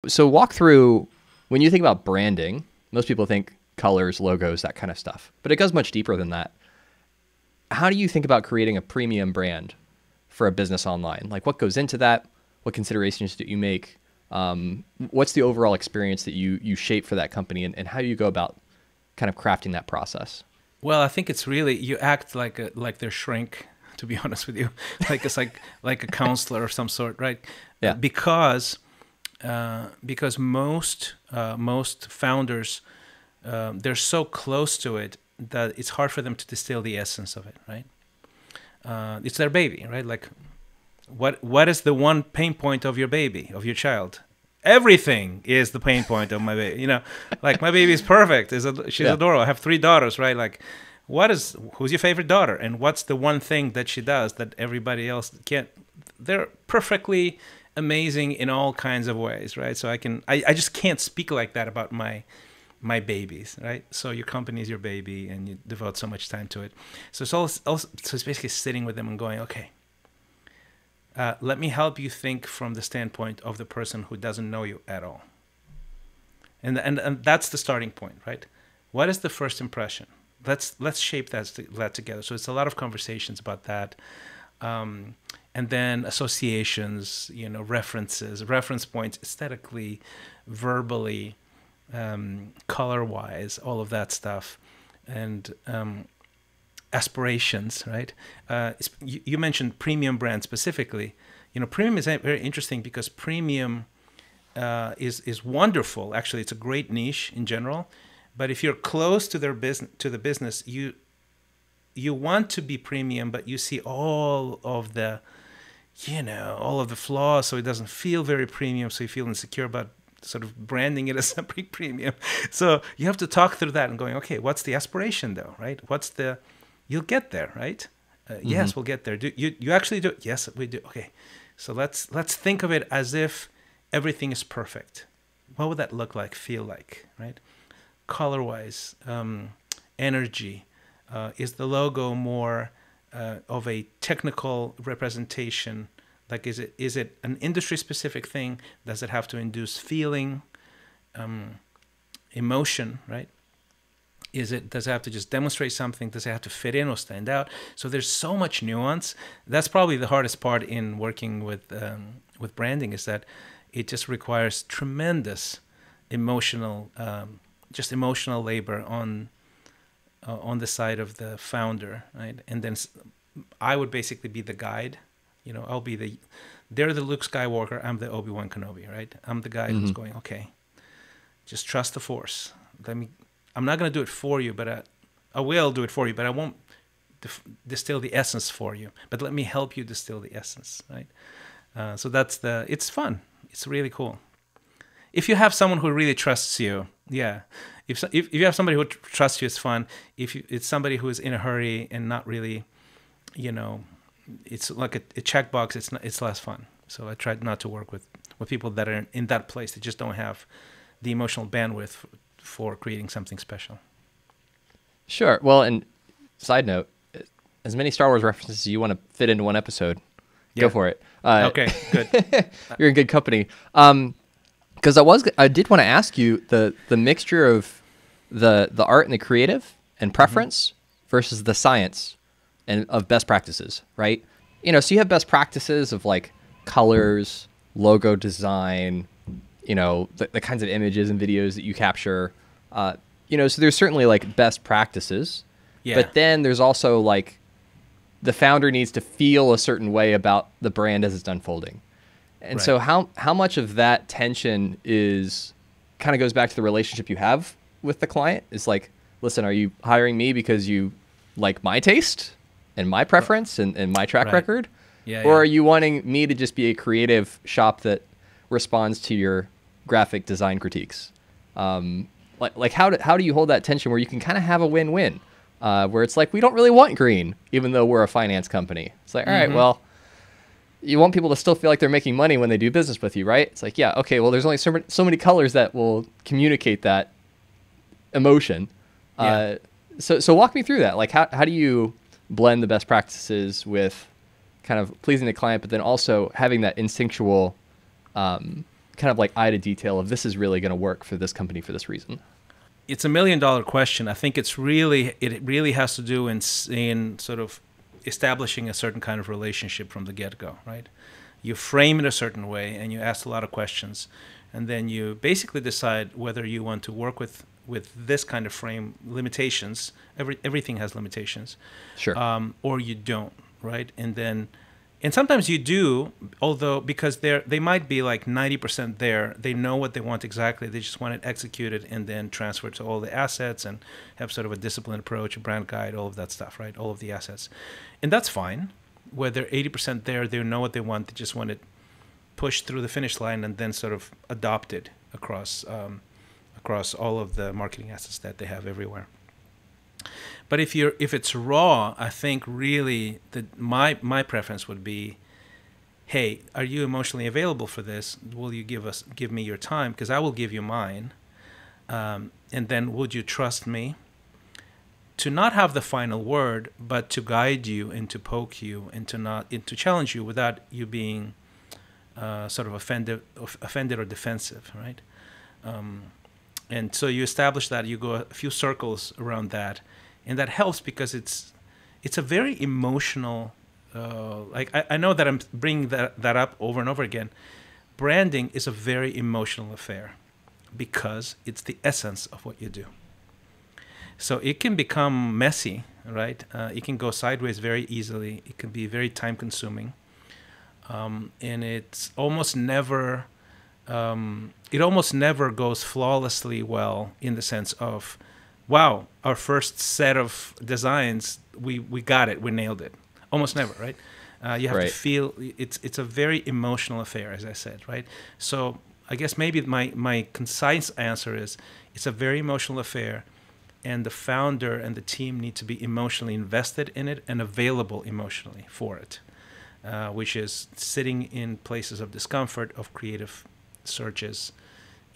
So walk through, when you think about branding, most people think colors, logos, that kind of stuff, but it goes much deeper than that. How do you think about creating a premium brand for a business online? Like, what goes into that? What considerations do you make? What's the overall experience that you shape for that company, and how do you go about kind of crafting that process? Well, I think it's really, you act like their shrink, to be honest with you, like it's like a counselor of some sort, right? Yeah. Because most founders, they're so close to it that it's hard for them to distill the essence of it, right? It's their baby, right? Like, what is the one pain point of your baby, of your child? Everything is the pain point of my baby. You know, like, my baby is perfect. She's adorable. I have 3 daughters, right? Like, who's your favorite daughter? And what's the one thing that she does that everybody else can't? They're perfectly amazing in all kinds of ways, right? So I just can't speak like that about my babies, right? So your company is your baby, and you devote so much time to it. So it's basically sitting with them and going, okay, let me help you think from the standpoint of the person who doesn't know you at all. And that's the starting point, right? What is the first impression? Let's shape that together. So it's a lot of conversations about that. And then associations, references, reference points, aesthetically, verbally, color-wise, all of that stuff. And aspirations, right? You mentioned premium brand specifically. Premium is very interesting because premium is wonderful. Actually, it's a great niche in general. But if you're close to the business, you want to be premium, but you see all of the flaws, so it doesn't feel very premium. So you feel insecure about sort of branding it as something premium. So you have to talk through that and going, okay, what's the aspiration though, right? You'll get there, right? Yes, we'll get there. Do you actually do? Yes, we do. Okay, so let's think of it as if everything is perfect. What would that look like, feel like, right? Color-wise, energy. Is the logo more of a technical representation? Like, is it an industry-specific thing? Does it have to induce feeling, emotion, right? Does it have to just demonstrate something? Does it have to fit in or stand out? So there's so much nuance. That's probably the hardest part in working with branding, is that it just requires tremendous emotional labor on the side of the founder, right? And then I would basically be the guide. I'll be they're the Luke Skywalker, I'm the Obi-Wan Kenobi, right? I'm the guy who's going, okay, just trust the Force. I'm not going to do it for you, but I will do it for you, but I won't distill the essence for you. But let me help you distill the essence, right? So it's fun. It's really cool. If you have someone who really trusts you, yeah. If you have somebody who trusts you, it's fun. If it's somebody who is in a hurry and not really, it's like a checkbox, it's less fun. So I try not to work with people that are in that place. They just don't have the emotional bandwidth for creating something special. Sure. Well, and side note, as many Star Wars references as you want to fit into one episode, go for it. Okay, good. You're in good company. Because I did want to ask you the mixture of the art and the creative and preference versus the science and of best practices, right? So you have best practices of like colors, logo design, the kinds of images and videos that you capture. So there's certainly like best practices, but then there's also like the founder needs to feel a certain way about the brand as it's unfolding. And so how much of that tension is kind of goes back to the relationship you have with the client? Is like, listen, are you hiring me because you like my taste and my preference and my track record? Or are you wanting me to just be a creative shop that responds to your graphic design critiques? Like how do you hold that tension where you can kind of have a win-win, where it's like, we don't really want green, even though we're a finance company. It's like, all right, well, you want people to still feel like they're making money when they do business with you, right? It's like, yeah, okay, well, there's only so many colors that will communicate that emotion. So walk me through that. Like, how do you blend the best practices with kind of pleasing the client, but then also having that instinctual kind kind of like eye to detail of this is really going to work for this company for this reason? It's $1 million question. I think it really has to do in sort of establishing a certain kind of relationship from the get-go, right? You frame it a certain way and you ask a lot of questions, and then you basically decide whether you want to work with this kind of frame limitations. Everything has limitations. Sure. Or you don't, right? And sometimes you do, although because they might be like 90% there. They know what they want exactly. They just want it executed and then transferred to all the assets and have sort of a disciplined approach, a brand guide, all of that stuff, right? All of the assets. And that's fine. Where they're 80% there, they know what they want. They just want it pushed through the finish line and then sort of adopted across all of the marketing assets that they have everywhere. But if it's raw, I think really my preference would be, hey, are you emotionally available for this? Will you give me your time? Because I will give you mine. And then would you trust me to not have the final word, but to guide you and to poke you and to challenge you without you being sort of offended or defensive, right? And so you establish that, you go a few circles around that, and that helps because it's a very emotional. I know that I'm bringing that up over and over again. Branding is a very emotional affair because it's the essence of what you do. So it can become messy, right? It can go sideways very easily. It can be very time consuming, and it's almost never. It almost never goes flawlessly well in the sense of, wow, our first set of designs, we got it, we nailed it. Almost never, right? You have to feel it's a very emotional affair, as I said, right? So I guess maybe my concise answer is it's a very emotional affair, and the founder and the team need to be emotionally invested in it and available emotionally for it, which is sitting in places of discomfort, of creative searches,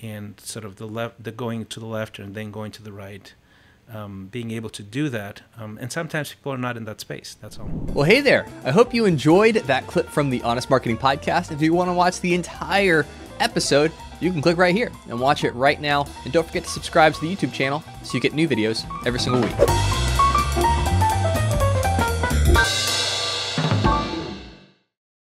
and sort of the going to the left and then going to the right, being able to do that. And sometimes people are not in that space. That's all. Well, hey there. I hope you enjoyed that clip from the Honest Marketing Podcast. If you want to watch the entire episode, you can click right here and watch it right now. And don't forget to subscribe to the YouTube channel so you get new videos every single week.